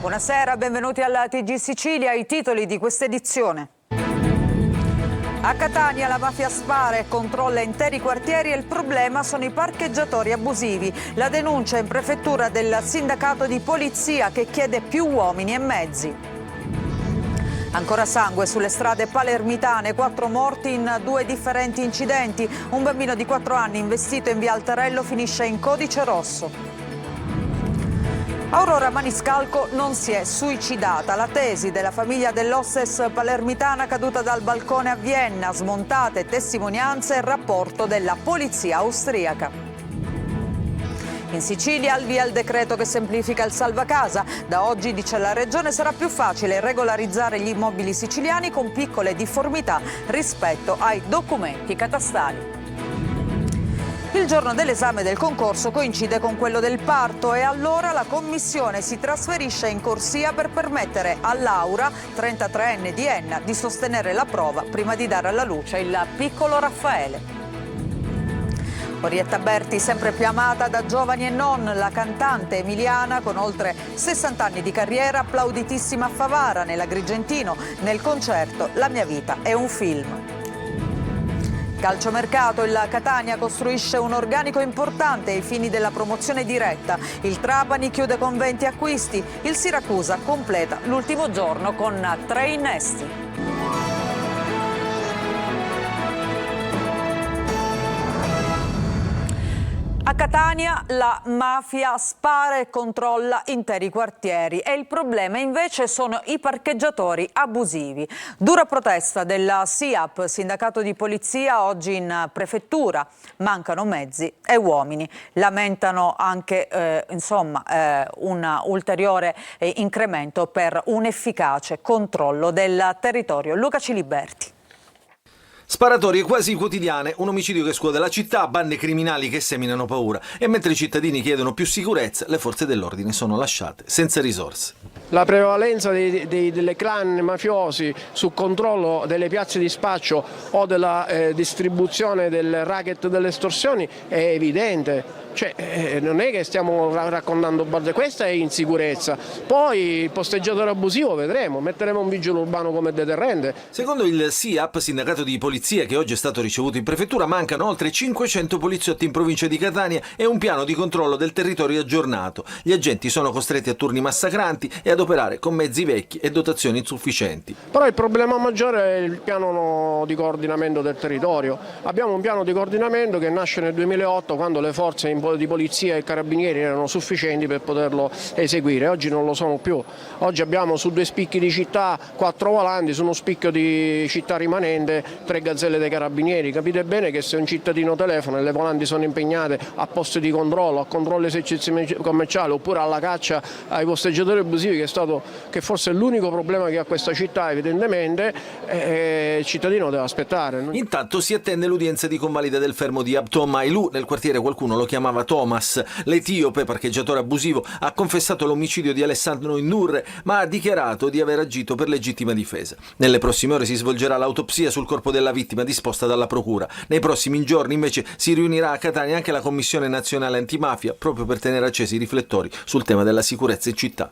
Buonasera, benvenuti alla TG Sicilia, i titoli di questa edizione. A Catania la mafia spara e controlla interi quartieri e il problema sono i parcheggiatori abusivi. La denuncia in prefettura del sindacato di polizia che chiede più uomini e mezzi. Ancora sangue sulle strade palermitane, 4 morti in 2 differenti incidenti. Un bambino di 4 anni investito in via Altarello finisce in codice rosso. Aurora Maniscalco non si è suicidata. La tesi della famiglia dell'hostess palermitana caduta dal balcone a Vienna, smontate testimonianze e rapporto della polizia austriaca. In Sicilia al via il decreto che semplifica il salvacasa. Da oggi, dice la Regione, sarà più facile regolarizzare gli immobili siciliani con piccole difformità rispetto ai documenti catastali. Il giorno dell'esame del concorso coincide con quello del parto e allora la commissione si trasferisce in corsia per permettere a Laura, 33enne di Enna, di sostenere la prova prima di dare alla luce il piccolo Raffaele. Orietta Berti, sempre più amata da giovani e non, la cantante emiliana con oltre 60 anni di carriera, applauditissima a Favara, nell'Agrigentino, nel concerto La mia vita è un film. Calciomercato, il Catania costruisce un organico importante ai fini della promozione diretta. Il Trapani chiude con 20 acquisti. Il Siracusa completa l'ultimo giorno con 3 innesti. A Catania la mafia spara e controlla interi quartieri e il problema invece sono i parcheggiatori abusivi. Dura protesta della SIAP, sindacato di polizia, oggi in prefettura. Mancano mezzi e uomini. Lamentano anche un ulteriore incremento per un efficace controllo del territorio. Luca Ciliberti. Sparatorie quasi quotidiane, un omicidio che scuote la città, bande criminali che seminano paura e mentre i cittadini chiedono più sicurezza, le forze dell'ordine sono lasciate senza risorse. La prevalenza delle clan mafiosi sul controllo delle piazze di spaccio o della distribuzione del racket delle estorsioni è evidente. Non è che stiamo raccontando barzellette, questa è insicurezza. Poi il posteggiatore abusivo vedremo, metteremo un vigile urbano come deterrente. Secondo il SIAP, sindacato di polizia, che oggi è stato ricevuto in prefettura, mancano oltre 500 poliziotti in provincia di Catania e un piano di controllo del territorio aggiornato. Gli agenti sono costretti a turni massacranti e ad operare con mezzi vecchi e dotazioni insufficienti. Però il problema maggiore è il piano di coordinamento del territorio. Abbiamo un piano di coordinamento che nasce nel 2008, quando le forze di polizia e carabinieri erano sufficienti per poterlo eseguire. Oggi non lo sono più. Oggi abbiamo su 2 spicchi di città 4 volanti, su uno spicchio di città rimanente 3 gazzelle dei carabinieri. Capite bene che se un cittadino telefona e le volanti sono impegnate a posti di controllo, a controlli esercizi commerciali oppure alla caccia ai posteggiatori abusivi, che forse è l'unico problema che ha questa città evidentemente, il cittadino deve aspettare. Intanto si attende l'udienza di convalida del fermo di Abtom Mailu. Nel quartiere qualcuno lo chiamava Thomas. L'etiope, parcheggiatore abusivo, ha confessato l'omicidio di Alessandro Innurre, ma ha dichiarato di aver agito per legittima difesa. Nelle prossime ore si svolgerà l'autopsia sul corpo della vittima disposta dalla procura. Nei prossimi giorni invece si riunirà a Catania anche la Commissione Nazionale Antimafia proprio per tenere accesi i riflettori sul tema della sicurezza in città.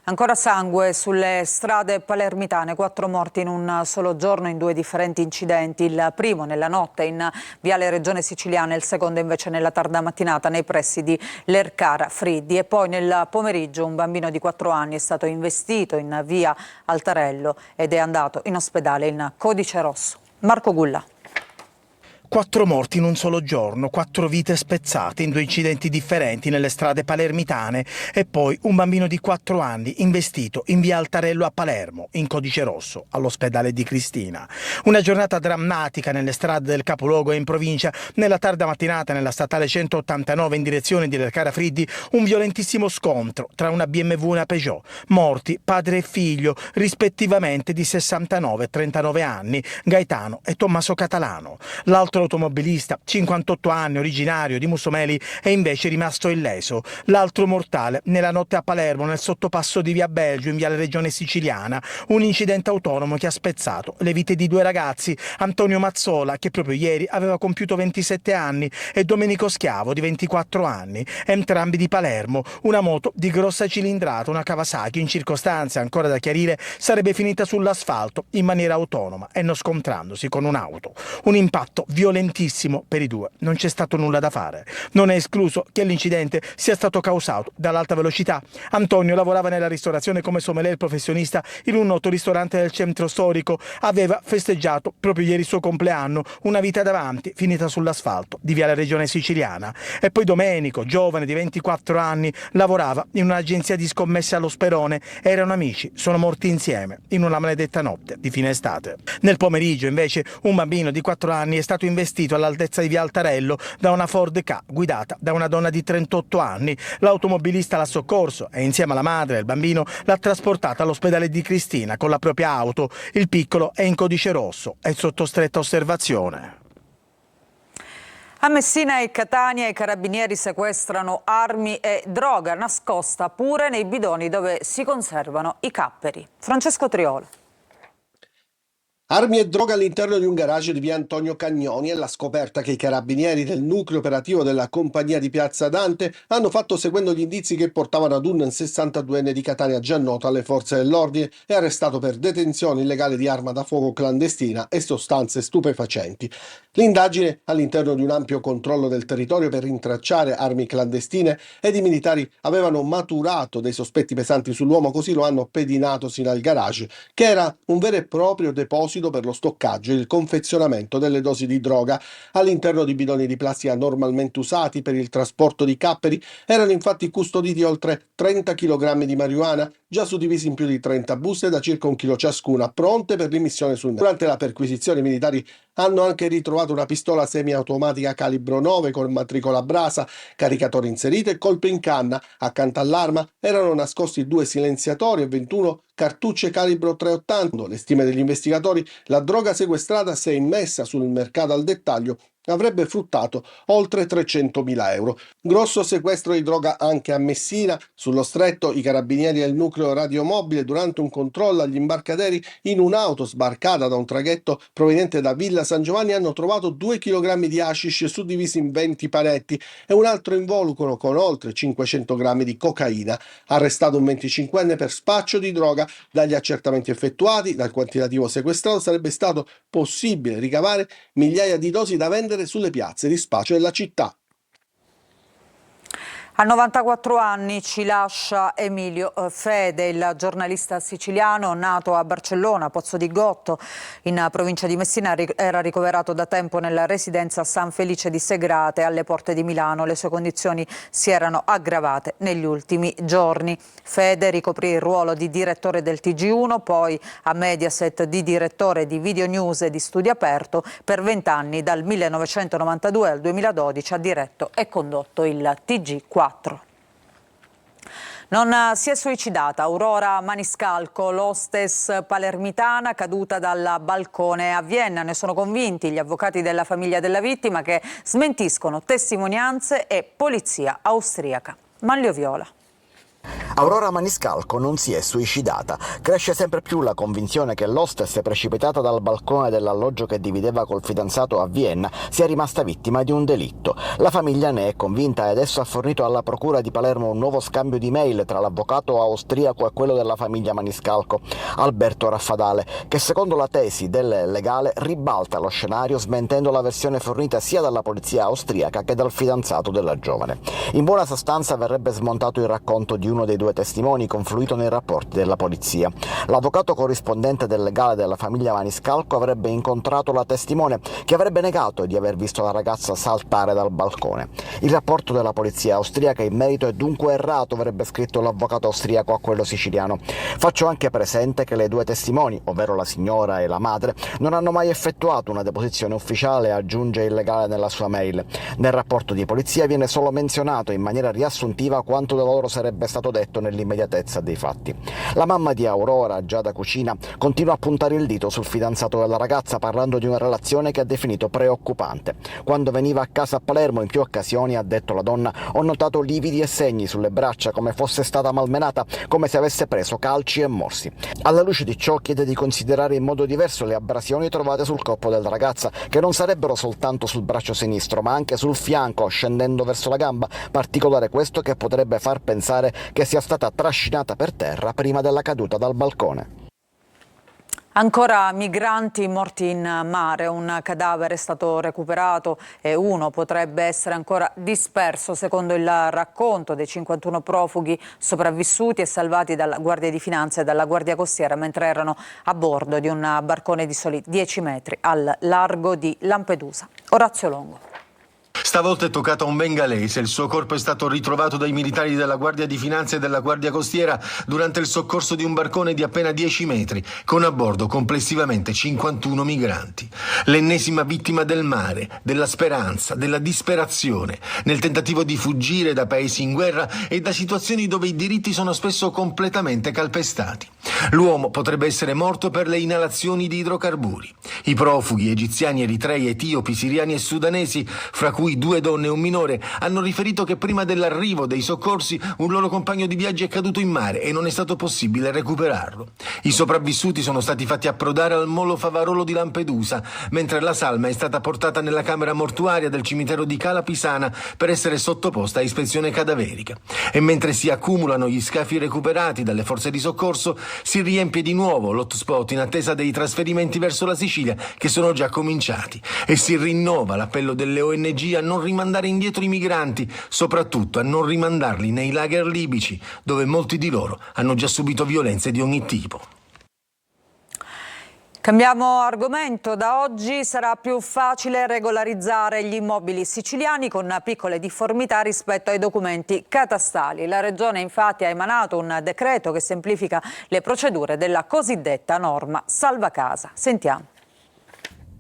Ancora sangue sulle strade palermitane, 4 morti in un solo giorno in 2 differenti incidenti, il primo nella notte in Viale Regione Siciliana e il secondo invece nella tarda mattinata nei pressi di Lercara Friddi. E poi nel pomeriggio un bambino di 4 anni è stato investito in via Altarello ed è andato in ospedale in codice rosso. Marco Gulla. 4 morti in un solo giorno, 4 vite spezzate in 2 incidenti differenti nelle strade palermitane e poi un bambino di 4 anni investito in via Altarello a Palermo, in codice rosso, all'ospedale di Cristina. Una giornata drammatica nelle strade del capoluogo e in provincia. Nella tarda mattinata nella statale 189 in direzione di Lercara Friddi un violentissimo scontro tra una BMW e una Peugeot. Morti padre e figlio, rispettivamente di 69 e 39 anni, Gaetano e Tommaso Catalano. L'altro L'altro automobilista, 58 anni, originario di Musomeli, è invece rimasto illeso. L'altro mortale nella notte a Palermo, nel sottopasso di Via Belgio, in Viale Regione Siciliana. Un incidente autonomo che ha spezzato le vite di due ragazzi, Antonio Mazzola, che proprio ieri aveva compiuto 27 anni, e Domenico Schiavo, di 24 anni, entrambi di Palermo. Una moto di grossa cilindrata, una Kawasaki, in circostanze ancora da chiarire, sarebbe finita sull'asfalto in maniera autonoma e non scontrandosi con un'auto. Un impatto violentissimo per i due. Non c'è stato nulla da fare. Non è escluso che l'incidente sia stato causato dall'alta velocità. Antonio lavorava nella ristorazione come sommelier professionista in un noto ristorante del centro storico. Aveva festeggiato proprio ieri il suo compleanno, una vita davanti finita sull'asfalto di Viale Regione Siciliana. E poi Domenico, giovane di 24 anni, lavorava in un'agenzia di scommesse allo Sperone. Erano amici, sono morti insieme in una maledetta notte di fine estate. Nel pomeriggio invece un bambino di 4 anni è stato investito all'altezza di Via Altarello da una Ford Ka guidata da una donna di 38 anni. L'automobilista l'ha soccorso e insieme alla madre del bambino l'ha trasportato all'ospedale di Cristina con la propria auto. Il piccolo è in codice rosso e sotto stretta osservazione. A Messina e Catania i carabinieri sequestrano armi e droga nascosta pure nei bidoni dove si conservano i capperi. Francesco Triola. Armi e droga all'interno di un garage di via Antonio Cagnoni è la scoperta che i carabinieri del nucleo operativo della compagnia di Piazza Dante hanno fatto seguendo gli indizi che portavano ad un 62enne di Catania già noto alle forze dell'ordine e arrestato per detenzione illegale di arma da fuoco clandestina e sostanze stupefacenti. L'indagine, all'interno di un ampio controllo del territorio per rintracciare armi clandestine, ed i militari avevano maturato dei sospetti pesanti sull'uomo, così lo hanno pedinato sino al garage, che era un vero e proprio deposito per lo stoccaggio e il confezionamento delle dosi di droga. All'interno di bidoni di plastica normalmente usati per il trasporto di capperi erano infatti custoditi oltre 30 kg di marijuana, già suddivisi in più di 30 buste da circa 1 chilo ciascuna, pronte per l'immissione sul mercato. Durante la perquisizione i militari hanno anche ritrovato una pistola semiautomatica calibro 9 con matricola brasa, caricatore inserito e colpo in canna. Accanto all'arma erano nascosti 2 silenziatori e 21 cartucce calibro 380. Le stime degli investigatori, la droga sequestrata, se immessa sul mercato al dettaglio, avrebbe fruttato oltre 300.000 euro. Grosso sequestro di droga anche a Messina. Sullo stretto i carabinieri del nucleo radiomobile, durante un controllo agli imbarcaderi in un'auto sbarcata da un traghetto proveniente da Villa San Giovanni, hanno trovato 2 kg di hashish suddivisi in 20 panetti e un altro involucro con oltre 500 grammi di cocaina. Arrestato un 25enne per spaccio di droga. Dagli accertamenti effettuati, dal quantitativo sequestrato, sarebbe stato possibile ricavare migliaia di dosi da vendere sulle piazze di spaccio della città. A 94 anni ci lascia Emilio Fede, il giornalista siciliano nato a Barcellona, Pozzo di Gotto, in provincia di Messina. Era ricoverato da tempo nella residenza San Felice di Segrate, alle porte di Milano. Le sue condizioni si erano aggravate negli ultimi giorni. Fede ricoprì il ruolo di direttore del TG1, poi a Mediaset di direttore di Video News e di Studio Aperto. Per 20 anni, dal 1992 al 2012, ha diretto e condotto il TG4. Non si è suicidata Aurora Maniscalco, l'hostess palermitana caduta dal balcone a Vienna. Ne sono convinti gli avvocati della famiglia della vittima, che smentiscono testimonianze e polizia austriaca. Manlio Viola. Aurora Maniscalco non si è suicidata. Cresce sempre più la convinzione che l'hostess, precipitata dal balcone dell'alloggio che divideva col fidanzato a Vienna, sia rimasta vittima di un delitto. La famiglia ne è convinta e adesso ha fornito alla procura di Palermo un nuovo scambio di mail tra l'avvocato austriaco e quello della famiglia Maniscalco, Alberto Raffadale, che secondo la tesi del legale ribalta lo scenario, smentendo la versione fornita sia dalla polizia austriaca che dal fidanzato della giovane. In buona sostanza verrebbe smontato il racconto di uno dei 2 testimoni confluito nei rapporti della polizia. L'avvocato corrispondente del legale della famiglia Maniscalco avrebbe incontrato la testimone, che avrebbe negato di aver visto la ragazza saltare dal balcone. Il rapporto della polizia austriaca in merito è dunque errato, avrebbe scritto l'avvocato austriaco a quello siciliano. Faccio anche presente che le 2 testimoni, ovvero la signora e la madre, non hanno mai effettuato una deposizione ufficiale, aggiunge il legale nella sua mail. Nel rapporto di polizia viene solo menzionato in maniera riassuntiva quanto da loro sarebbe stato stato detto nell'immediatezza dei fatti. La mamma di Aurora, Giada Cucina, continua a puntare il dito sul fidanzato della ragazza, parlando di una relazione che ha definito preoccupante. Quando veniva a casa a Palermo in più occasioni, ha detto la donna, ho notato lividi e segni sulle braccia come fosse stata malmenata, come se avesse preso calci e morsi. Alla luce di ciò chiede di considerare in modo diverso le abrasioni trovate sul corpo della ragazza, che non sarebbero soltanto sul braccio sinistro ma anche sul fianco scendendo verso la gamba, particolare questo che potrebbe far pensare che sia stata trascinata per terra prima della caduta dal balcone. Ancora migranti morti in mare, un cadavere è stato recuperato e uno potrebbe essere ancora disperso, secondo il racconto dei 51 profughi sopravvissuti e salvati dalla Guardia di Finanza e dalla Guardia Costiera mentre erano a bordo di un barcone di soli 10 metri al largo di Lampedusa. Orazio Longo. Stavolta è toccato a un bengalese. Il suo corpo è stato ritrovato dai militari della Guardia di Finanza e della Guardia Costiera durante il soccorso di un barcone di appena 10 metri, con a bordo complessivamente 51 migranti. L'ennesima vittima del mare, della speranza, della disperazione, nel tentativo di fuggire da paesi in guerra e da situazioni dove i diritti sono spesso completamente calpestati. L'uomo potrebbe essere morto per le inalazioni di idrocarburi. I profughi egiziani, eritrei, etiopi, siriani e sudanesi, fra cui 2 donne e un minore, hanno riferito che prima dell'arrivo dei soccorsi un loro compagno di viaggio è caduto in mare e non è stato possibile recuperarlo. I sopravvissuti sono stati fatti approdare al molo Favarolo di Lampedusa, mentre la salma è stata portata nella camera mortuaria del cimitero di Cala Pisana per essere sottoposta a ispezione cadaverica. E mentre si accumulano gli scafi recuperati dalle forze di soccorso, si riempie di nuovo l'hotspot in attesa dei trasferimenti verso la Sicilia, che sono già cominciati, e si rinnova l'appello delle ONG a non rimandare indietro i migranti, soprattutto a non rimandarli nei lager libici, dove molti di loro hanno già subito violenze di ogni tipo. Cambiamo argomento. Da oggi sarà più facile regolarizzare gli immobili siciliani con piccole difformità rispetto ai documenti catastali. La Regione infatti ha emanato un decreto che semplifica le procedure della cosiddetta norma salva casa. Sentiamo.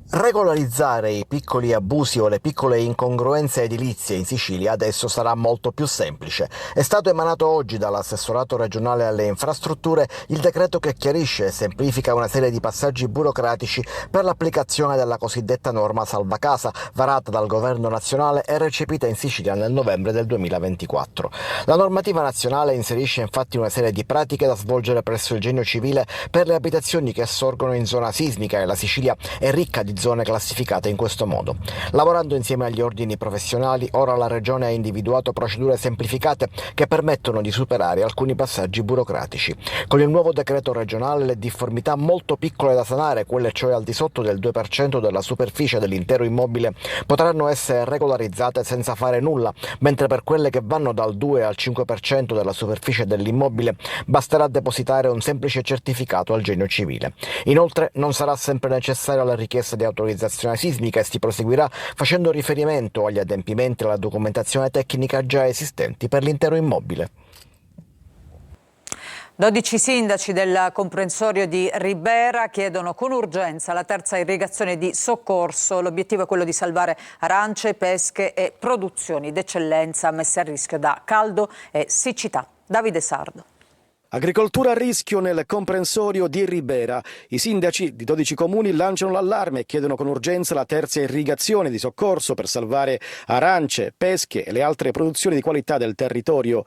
Regolarizzare i piccoli abusi o le piccole incongruenze edilizie in Sicilia adesso sarà molto più semplice. È stato emanato oggi dall'assessorato regionale alle infrastrutture il decreto che chiarisce e semplifica una serie di passaggi burocratici per l'applicazione della cosiddetta norma salva casa, varata dal governo nazionale e recepita in Sicilia nel novembre del 2024. La normativa nazionale inserisce infatti una serie di pratiche da svolgere presso il Genio Civile per le abitazioni che sorgono in zona sismica, e la Sicilia è ricca di zone classificate in questo modo. Lavorando insieme agli ordini professionali, ora la Regione ha individuato procedure semplificate che permettono di superare alcuni passaggi burocratici. Con il nuovo decreto regionale le difformità molto piccole da sanare, quelle cioè al di sotto del 2% della superficie dell'intero immobile, potranno essere regolarizzate senza fare nulla, mentre per quelle che vanno dal 2 al 5% della superficie dell'immobile basterà depositare un semplice certificato al Genio Civile. Inoltre non sarà sempre necessaria la richiesta di autorizzazione sismica e si proseguirà facendo riferimento agli adempimenti e alla documentazione tecnica già esistenti per l'intero immobile. 12 sindaci del comprensorio di Ribera chiedono con urgenza la terza irrigazione di soccorso. L'obiettivo è quello di salvare arance, pesche e produzioni d'eccellenza messe a rischio da caldo e siccità. Davide Sardo. Agricoltura a rischio nel comprensorio di Ribera. I sindaci di 12 comuni lanciano l'allarme e chiedono con urgenza la terza irrigazione di soccorso per salvare arance, pesche e le altre produzioni di qualità del territorio.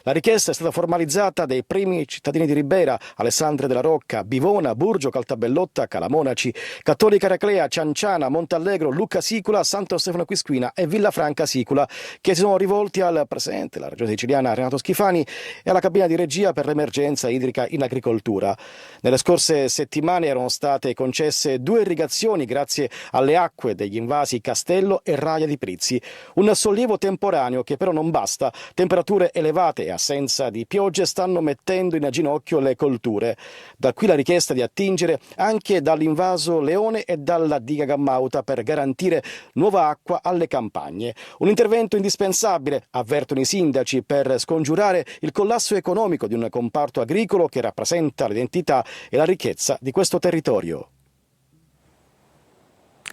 La richiesta è stata formalizzata dai primi cittadini di Ribera: Alessandria della Rocca, Bivona, Burgio, Caltabellotta, Calamonaci, Cattolica Eraclea, Cianciana, Montallegro, Lucca Sicula, Santo Stefano Quisquina e Villafranca Sicula, che si sono rivolti al presidente della regione siciliana Renato Schifani e alla cabina di regia per l'emergenza idrica in agricoltura. Nelle scorse settimane erano state concesse 2 irrigazioni grazie alle acque degli invasi Castello e Raia di Prizzi. Un sollievo temporaneo che però non basta. Temperature elevate e assenza di piogge stanno mettendo in ginocchio le colture. Da qui la richiesta di attingere anche dall'invaso Leone e dalla diga Gammauta per garantire nuova acqua alle campagne. Un intervento indispensabile, avvertono i sindaci, per scongiurare il collasso economico di un comparto agricolo che rappresenta l'identità e la ricchezza di questo territorio.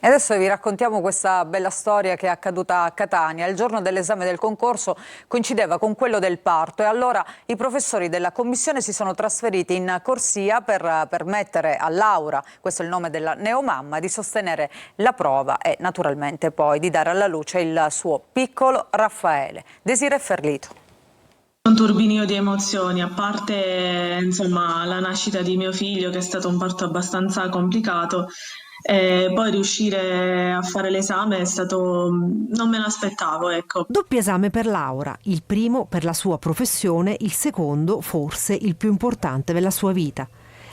E adesso vi raccontiamo questa bella storia che è accaduta a Catania. Il giorno dell'esame del concorso coincideva con quello del parto e allora i professori della commissione si sono trasferiti in corsia per permettere a Laura, questo è il nome della neomamma, di sostenere la prova e naturalmente poi di dare alla luce il suo piccolo Raffaele. Desiree Ferlito. Un turbinio di emozioni, a parte insomma la nascita di mio figlio, che è stato un parto abbastanza complicato. Poi riuscire a fare l'esame è stato, non me l'aspettavo, ecco. Doppio esame per Laura, il primo per la sua professione, il secondo forse il più importante della sua vita.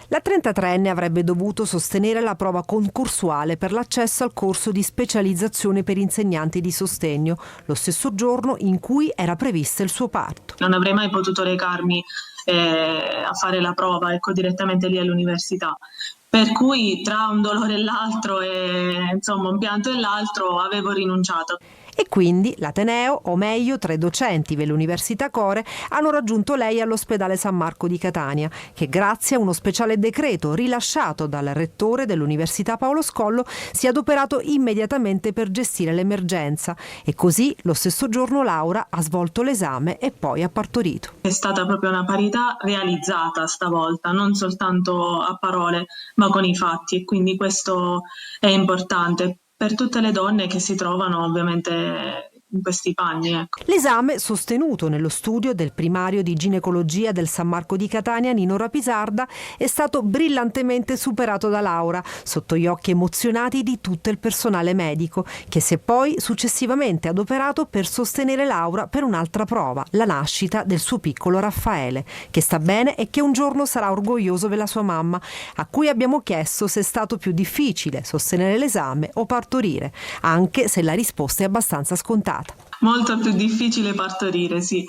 La 33enne avrebbe dovuto sostenere la prova concorsuale per l'accesso al corso di specializzazione per insegnanti di sostegno, lo stesso giorno in cui era previsto il suo parto. Non avrei mai potuto recarmi a fare la prova, ecco, direttamente lì all'università. Per cui tra un dolore e l'altro e insomma un pianto e l'altro avevo rinunciato. E quindi l'Ateneo, o meglio 3 docenti dell'Università Core, hanno raggiunto lei all'ospedale San Marco di Catania, che grazie a uno speciale decreto rilasciato dal rettore dell'Università Paolo Scollo si è adoperato immediatamente per gestire l'emergenza. E così lo stesso giorno Laura ha svolto l'esame e poi ha partorito. È stata proprio una parità realizzata stavolta, non soltanto a parole, ma con i fatti, e quindi questo è importante per tutte le donne che si trovano ovviamente in questi panni. Ecco. L'esame, sostenuto nello studio del primario di ginecologia del San Marco di Catania, Nino Rapisarda, è stato brillantemente superato da Laura, sotto gli occhi emozionati di tutto il personale medico, che si è poi successivamente adoperato per sostenere Laura per un'altra prova, la nascita del suo piccolo Raffaele, che sta bene e che un giorno sarà orgoglioso della sua mamma, a cui abbiamo chiesto se è stato più difficile sostenere l'esame o partorire, anche se la risposta è abbastanza scontata. Molto più difficile partorire, sì.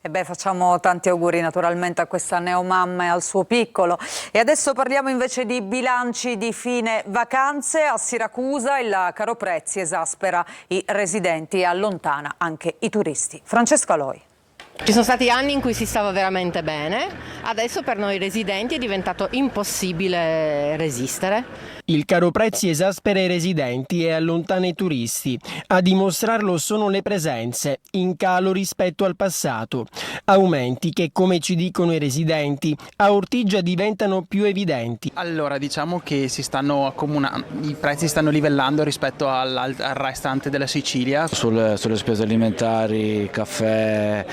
E facciamo tanti auguri naturalmente a questa neomamma e al suo piccolo. E adesso parliamo invece di bilanci di fine vacanze. A Siracusa il caro prezzi esaspera i residenti e allontana anche i turisti. Francesca Loi. Ci sono stati anni in cui si stava veramente bene, adesso per noi residenti è diventato impossibile resistere. Il caro prezzi esaspera i residenti e allontana i turisti. A dimostrarlo sono le presenze, in calo rispetto al passato. Aumenti che, come ci dicono i residenti, a Ortigia diventano più evidenti. Allora, diciamo che i prezzi stanno livellando rispetto al restante della Sicilia. Sulle spese alimentari, caffè,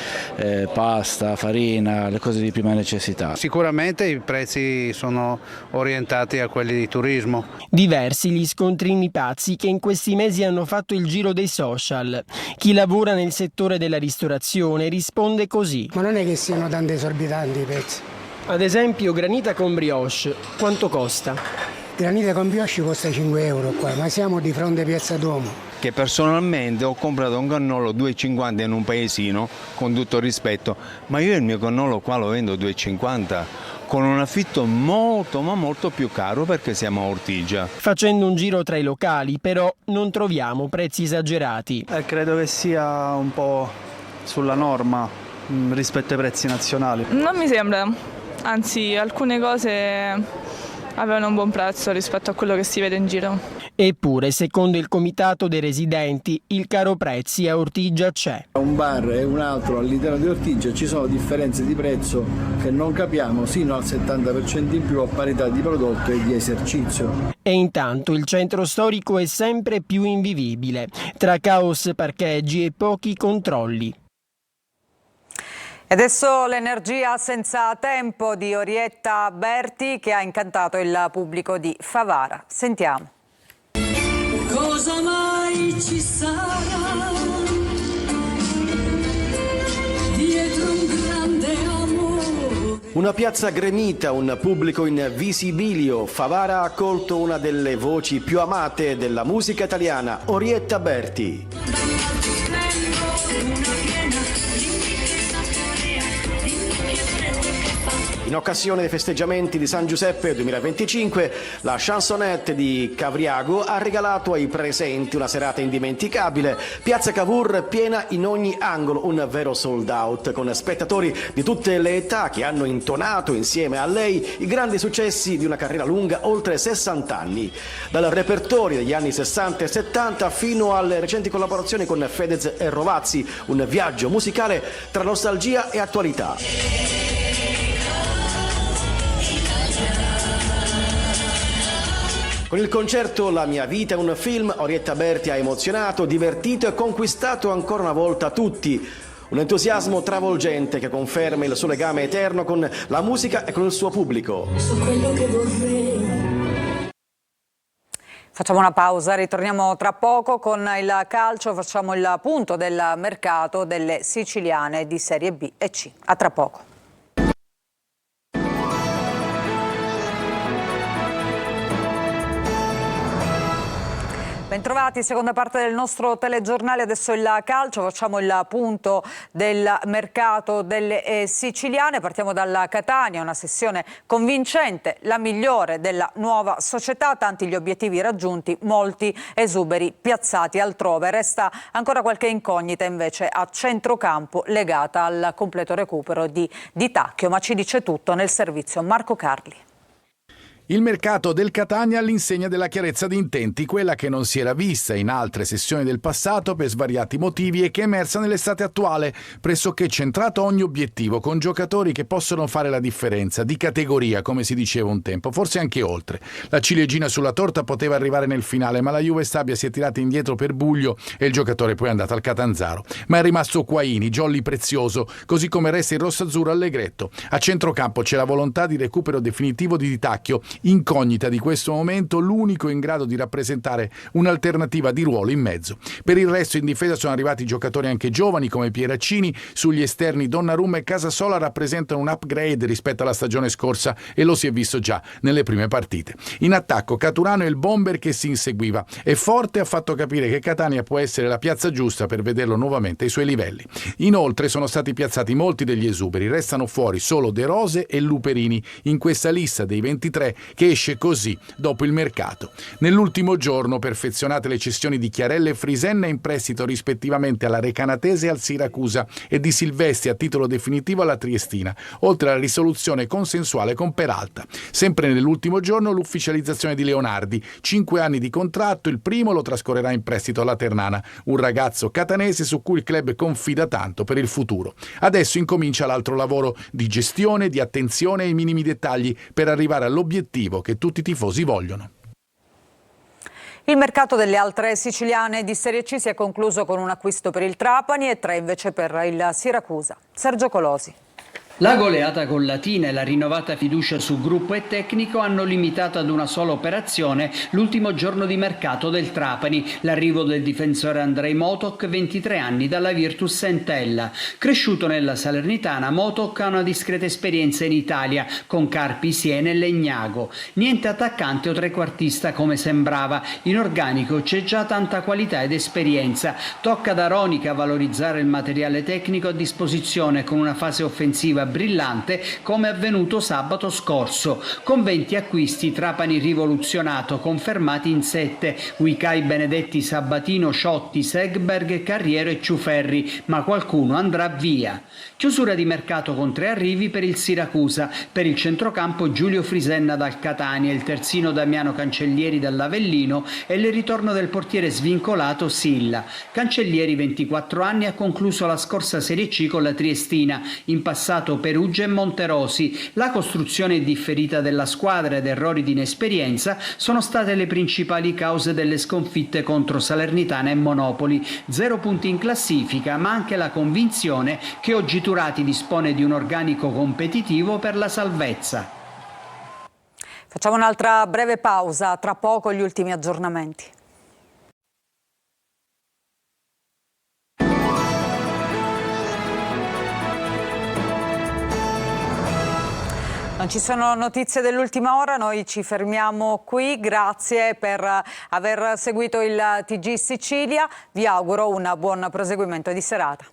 pasta, farina, le cose di prima necessità. Sicuramente i prezzi sono orientati a quelli di turismo. Diversi gli scontrini pazzi che in questi mesi hanno fatto il giro dei social. Chi lavora nel settore della ristorazione risponde così. Ma non è che siano tanto esorbitanti i prezzi. Ad esempio granita con brioche, quanto costa? Granita con brioche costa 5 euro qua, ma siamo di fronte a Piazza Duomo. Che personalmente ho comprato un cannolo 2,50 in un paesino, con tutto il rispetto, ma io il mio cannolo qua lo vendo 2,50 con un affitto molto ma molto più caro perché siamo a Ortigia. Facendo un giro tra i locali però non troviamo prezzi esagerati. Credo che sia un po' sulla norma rispetto ai prezzi nazionali. Non mi sembra, anzi alcune cose avevano un buon prezzo rispetto a quello che si vede in giro. Eppure, secondo il comitato dei residenti, il caro prezzi a Ortigia c'è. Un bar e un altro all'interno di Ortigia ci sono differenze di prezzo che non capiamo, sino al 70% in più a parità di prodotto e di esercizio. E intanto il centro storico è sempre più invivibile, tra caos, parcheggi e pochi controlli. E adesso l'energia senza tempo di Orietta Berti che ha incantato il pubblico di Favara. Sentiamo. Cosa mai ci sarà dietro un grande amore? Una piazza gremita, un pubblico in visibilio. Favara ha accolto una delle voci più amate della musica italiana, Orietta Berti. In occasione dei festeggiamenti di San Giuseppe 2025, la Chansonnette di Cavriago ha regalato ai presenti una serata indimenticabile. Piazza Cavour piena in ogni angolo, un vero sold out, con spettatori di tutte le età che hanno intonato insieme a lei i grandi successi di una carriera lunga oltre 60 anni. Dal repertorio degli anni 60 e 70 fino alle recenti collaborazioni con Fedez e Rovazzi, un viaggio musicale tra nostalgia e attualità. Con il concerto La mia vita è un film, Orietta Berti ha emozionato, divertito e conquistato ancora una volta tutti. Un entusiasmo travolgente che conferma il suo legame eterno con la musica e con il suo pubblico. Su quello che vorrei. Facciamo una pausa, ritorniamo tra poco con il calcio, facciamo il punto del mercato delle siciliane di Serie B e C. A tra poco. Bentrovati, seconda parte del nostro telegiornale, adesso il calcio, facciamo il punto del mercato delle siciliane, partiamo dalla Catania, una sessione convincente, la migliore della nuova società, tanti gli obiettivi raggiunti, molti esuberi piazzati altrove, resta ancora qualche incognita invece a centrocampo legata al completo recupero di Tacchio, ma ci dice tutto nel servizio Marco Carli. Il mercato del Catania all'insegna della chiarezza di intenti, quella che non si era vista in altre sessioni del passato per svariati motivi e che è emersa nell'estate attuale, pressoché centrato ogni obiettivo, con giocatori che possono fare la differenza, di categoria, come si diceva un tempo, forse anche oltre. La ciliegina sulla torta poteva arrivare nel finale, ma la Juve Stabia si è tirata indietro per buglio e il giocatore poi è andato al Catanzaro. Ma è rimasto Quaini, jolly prezioso, così come resta il rossazzurro Allegretto. A centrocampo c'è la volontà di recupero definitivo di Tacchio, incognita di questo momento, l'unico in grado di rappresentare un'alternativa di ruolo in mezzo. Per il resto in difesa sono arrivati giocatori anche giovani come Pieraccini, sugli esterni Donnarumma e Casasola rappresentano un upgrade rispetto alla stagione scorsa e lo si è visto già nelle prime partite. In attacco Caturano è il bomber che si inseguiva e forte ha fatto capire che Catania può essere la piazza giusta per vederlo nuovamente ai suoi livelli. Inoltre sono stati piazzati molti degli esuberi, restano fuori solo De Rose e Luperini in questa lista dei 23 che esce così dopo il mercato. Nell'ultimo giorno perfezionate le cessioni di Chiarella e Frisenna in prestito rispettivamente alla Recanatese e al Siracusa e di Silvestri a titolo definitivo alla Triestina, oltre alla risoluzione consensuale con Peralta. Sempre nell'ultimo giorno l'ufficializzazione di Leonardi, 5 anni di contratto, il primo lo trascorrerà in prestito alla Ternana, un ragazzo catanese su cui il club confida tanto per il futuro. Adesso incomincia l'altro lavoro di gestione, di attenzione ai minimi dettagli per arrivare all'obiettivo che tutti i tifosi vogliono. Il mercato delle altre siciliane di Serie C si è concluso con un acquisto per il Trapani e 3 invece per il Siracusa. Sergio Colosi. La goleata con Latina e la rinnovata fiducia su gruppo e tecnico hanno limitato ad una sola operazione l'ultimo giorno di mercato del Trapani, l'arrivo del difensore Andrej Motok, 23 anni, dalla Virtus Entella. Cresciuto nella Salernitana, Motok ha una discreta esperienza in Italia, con Carpi, Siena e Legnago. Niente attaccante o trequartista come sembrava, in organico c'è già tanta qualità ed esperienza. Tocca ad Aronica valorizzare il materiale tecnico a disposizione con una fase offensiva brillante come avvenuto sabato scorso. Con 20 acquisti Trapani rivoluzionato, confermati in 7, Uicai, Benedetti, Sabatino, Sciotti, Segberg, Carriero e Ciuferri, ma qualcuno andrà via. Chiusura di mercato con 3 arrivi per il Siracusa, per il centrocampo Giulio Frisenna dal Catania, il terzino Damiano Cancellieri dall'Avellino e il ritorno del portiere svincolato Silla. Cancellieri, 24 anni, ha concluso la scorsa Serie C con la Triestina, in passato Perugia e Monterosi. La costruzione differita della squadra ed errori di inesperienza sono state le principali cause delle sconfitte contro Salernitana e Monopoli. 0 punti in classifica, ma anche la convinzione che oggi Turati dispone di un organico competitivo per la salvezza. Facciamo un'altra breve pausa, tra poco gli ultimi aggiornamenti. Non ci sono notizie dell'ultima ora, noi ci fermiamo qui, grazie per aver seguito il TG Sicilia, vi auguro un buon proseguimento di serata.